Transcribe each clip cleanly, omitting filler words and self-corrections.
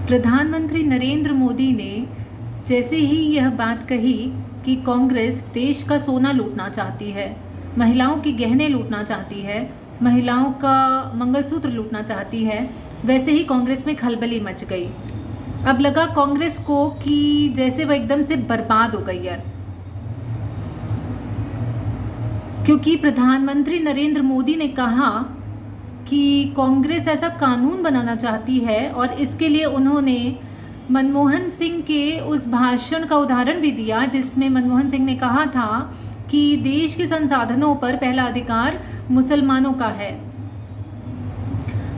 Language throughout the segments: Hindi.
प्रधानमंत्री नरेंद्र मोदी ने जैसे ही यह बात कही कि कांग्रेस देश का सोना लूटना चाहती है, महिलाओं के गहने लूटना चाहती है, महिलाओं का मंगलसूत्र लूटना चाहती है, वैसे ही कांग्रेस में खलबली मच गई। अब लगा कांग्रेस को कि जैसे वह एकदम से बर्बाद हो गई है, क्योंकि प्रधानमंत्री नरेंद्र मोदी ने कहा कि कांग्रेस ऐसा कानून बनाना चाहती है और इसके लिए उन्होंने मनमोहन सिंह के उस भाषण का उदाहरण भी दिया जिसमें मनमोहन सिंह ने कहा था कि देश के संसाधनों पर पहला अधिकार मुसलमानों का है।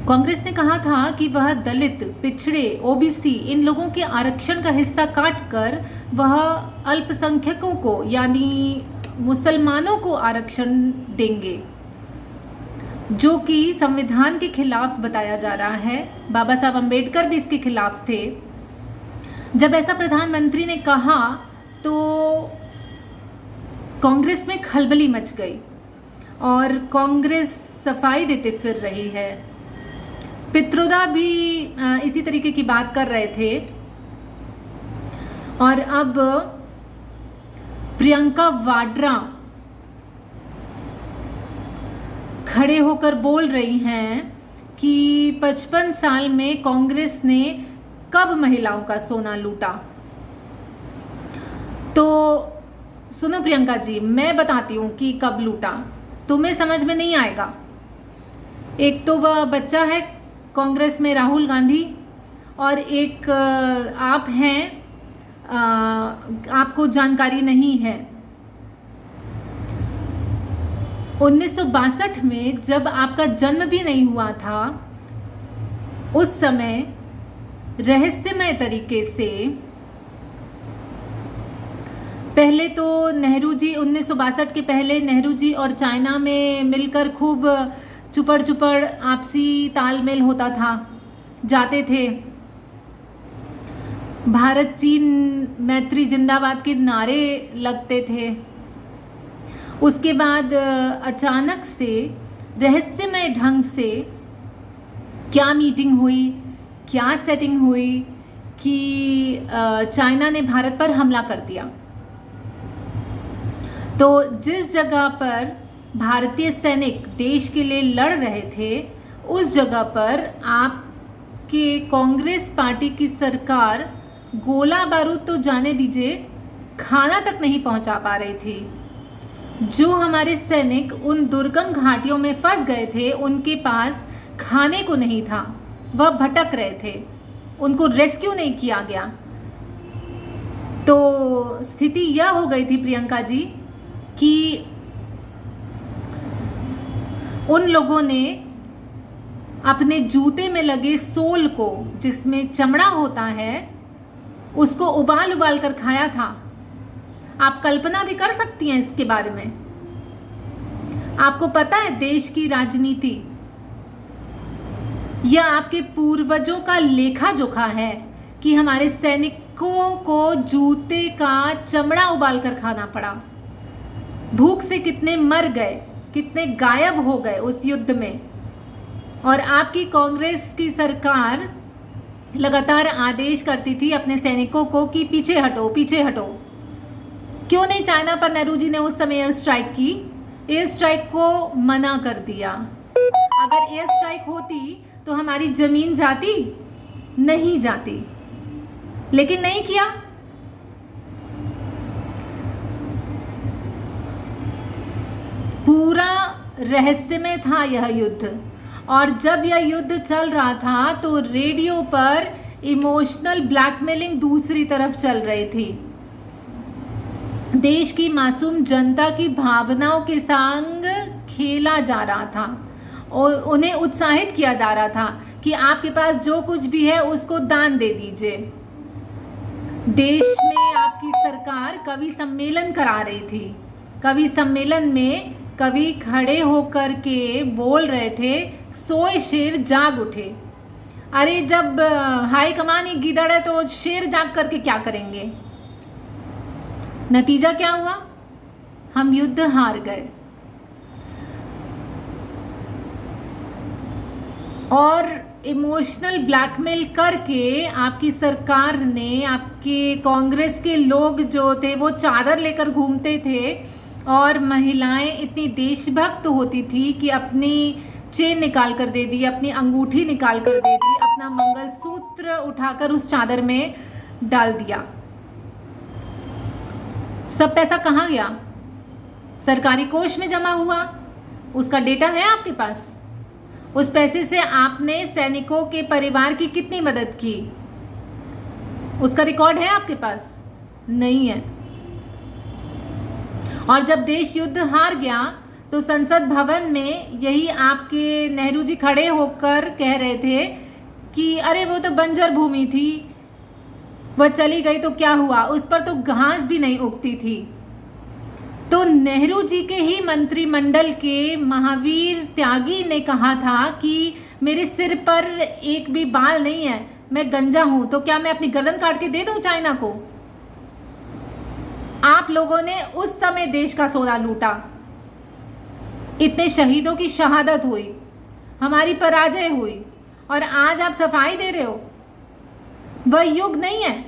कांग्रेस ने कहा था कि वह दलित, पिछड़े, ओबीसी इन लोगों के आरक्षण का हिस्सा काटकर वह अल्पसंख्यकों को यानी मुसलमानों को आरक्षण देंगे, जो कि संविधान के खिलाफ बताया जा रहा है। बाबा साहब अम्बेडकर भी इसके खिलाफ थे। जब ऐसा प्रधानमंत्री ने कहा तो कांग्रेस में खलबली मच गई और कांग्रेस सफाई देते फिर रही है। पित्रोदा भी इसी तरीके की बात कर रहे थे और अब प्रियंका वाड्रा खड़े होकर बोल रही हैं कि 55 साल में कांग्रेस ने कब महिलाओं का सोना लूटा। तो सुनो प्रियंका जी, मैं बताती हूँ कि कब लूटा, तुम्हें समझ में नहीं आएगा। एक तो वह बच्चा है कांग्रेस में राहुल गांधी और एक आप हैं, आपको जानकारी नहीं है। 1962 में जब आपका जन्म भी नहीं हुआ था, उस समय रहस्यमय तरीके से पहले तो नेहरू जी 1962 के पहले नेहरू जी और चाइना में मिलकर खूब चुपड़ आपसी तालमेल होता था, जाते थे, भारत चीन मैत्री जिंदाबाद के नारे लगते थे। उसके बाद अचानक से रहस्यमय ढंग से क्या मीटिंग हुई, क्या सेटिंग हुई कि चाइना ने भारत पर हमला कर दिया। तो जिस जगह पर भारतीय सैनिक देश के लिए लड़ रहे थे, उस जगह पर आपके कांग्रेस पार्टी की सरकार गोला बारूद तो जाने दीजिए, खाना तक नहीं पहुंचा पा रही थी। जो हमारे सैनिक उन दुर्गम घाटियों में फंस गए थे, उनके पास खाने को नहीं था, वह भटक रहे थे, उनको रेस्क्यू नहीं किया गया। तो स्थिति यह हो गई थी प्रियंका जी कि उन लोगों ने अपने जूते में लगे सोल को, जिसमें चमड़ा होता है, उसको उबाल उबाल कर खाया था। आप कल्पना भी कर सकती हैं इसके बारे में। आपको पता है देश की राजनीति यह आपके पूर्वजों का लेखा जोखा है कि हमारे सैनिकों को जूते का चमड़ा उबाल कर खाना पड़ा। भूख से कितने मर गए, कितने गायब हो गए उस युद्ध में। और आपकी कांग्रेस की सरकार लगातार आदेश करती थी अपने सैनिकों को कि पीछे हटो, पीछे हटो। क्यों नहीं चाइना पर नेहरू जी ने उस समय एयर स्ट्राइक की? एयर स्ट्राइक को मना कर दिया। अगर एयर स्ट्राइक होती तो हमारी जमीन जाती? नहीं जाती, लेकिन नहीं किया। पूरा रहस्यमय था यह युद्ध। और जब यह युद्ध चल रहा था तो रेडियो पर इमोशनल ब्लैकमेलिंग दूसरी तरफ चल रही थी। देश की मासूम जनता की भावनाओं के संग खेला जा रहा था और उन्हें उत्साहित किया जा रहा था कि आपके पास जो कुछ भी है उसको दान दे दीजिए। देश में आपकी सरकार कवि सम्मेलन करा रही थी। कवि सम्मेलन में कवि खड़े होकर के बोल रहे थे, सोए शेर जाग उठे। अरे जब हाई कमान ही गिदड़ है तो शेर जाग करके क्या करेंगे? नतीजा क्या हुआ? हम युद्ध हार गए। और इमोशनल ब्लैकमेल करके आपकी सरकार ने, आपके कांग्रेस के लोग जो थे वो चादर लेकर घूमते थे और महिलाएं इतनी देशभक्त होती थी कि अपनी चेन निकाल कर दे दी, अपनी अंगूठी निकाल कर दे दी, अपना मंगलसूत्र उठाकर उस चादर में डाल दिया। सब पैसा कहाँ गया? सरकारी कोष में जमा हुआ। उसका डेटा है आपके पास? उस पैसे से आपने सैनिकों के परिवार की कितनी मदद की? उसका रिकॉर्ड है आपके पास? नहीं है। और जब देश युद्ध हार गया तो संसद भवन में यही आपके नेहरू जी खड़े होकर कह रहे थे कि अरे वो तो बंजर भूमि थी, वह चली गई तो क्या हुआ, उस पर तो घास भी नहीं उगती थी। तो नेहरू जी के ही मंत्रिमंडल के महावीर त्यागी ने कहा था कि मेरे सिर पर एक भी बाल नहीं है, मैं गंजा हूं, तो क्या मैं अपनी गर्दन काट के दे दूं चाइना को? आप लोगों ने उस समय देश का सोना लूटा, इतने शहीदों की शहादत हुई, हमारी पराजय हुई, और आज आप सफाई दे रहे हो। वह युग नहीं है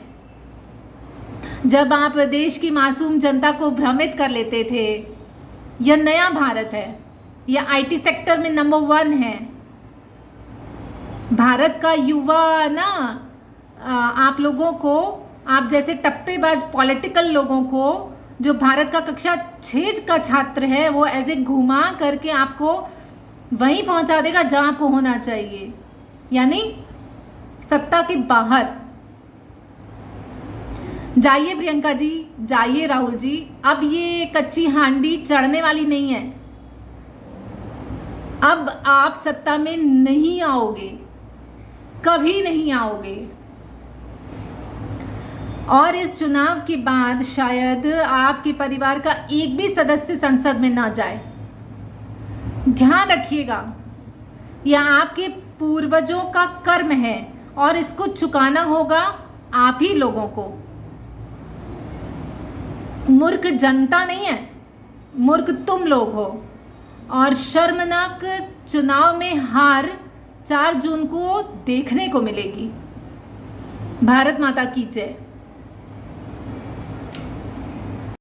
जब आप देश की मासूम जनता को भ्रमित कर लेते थे। यह नया भारत है, यह आईटी सेक्टर में नंबर 1 है। भारत का युवा ना आप लोगों को, आप जैसे टप्पेबाज पॉलिटिकल लोगों को, जो भारत का कक्षा 6 का छात्र है, वो ऐसे घुमा करके आपको वहीं पहुंचा देगा जहां आपको होना चाहिए, यानी सत्ता के बाहर। जाइए प्रियंका जी, जाइए राहुल जी, अब ये कच्ची हांडी चढ़ने वाली नहीं है। अब आप सत्ता में नहीं आओगे, कभी नहीं आओगे। और इस चुनाव के बाद शायद आपके परिवार का एक भी सदस्य संसद में ना जाए। ध्यान रखिएगा, यह आपके पूर्वजों का कर्म है और इसको चुकाना होगा आप ही लोगों को। मूर्ख जनता नहीं है, मूर्ख तुम लोग हो। और शर्मनाक चुनाव में हार 4 जून को देखने को मिलेगी। भारत माता की जय।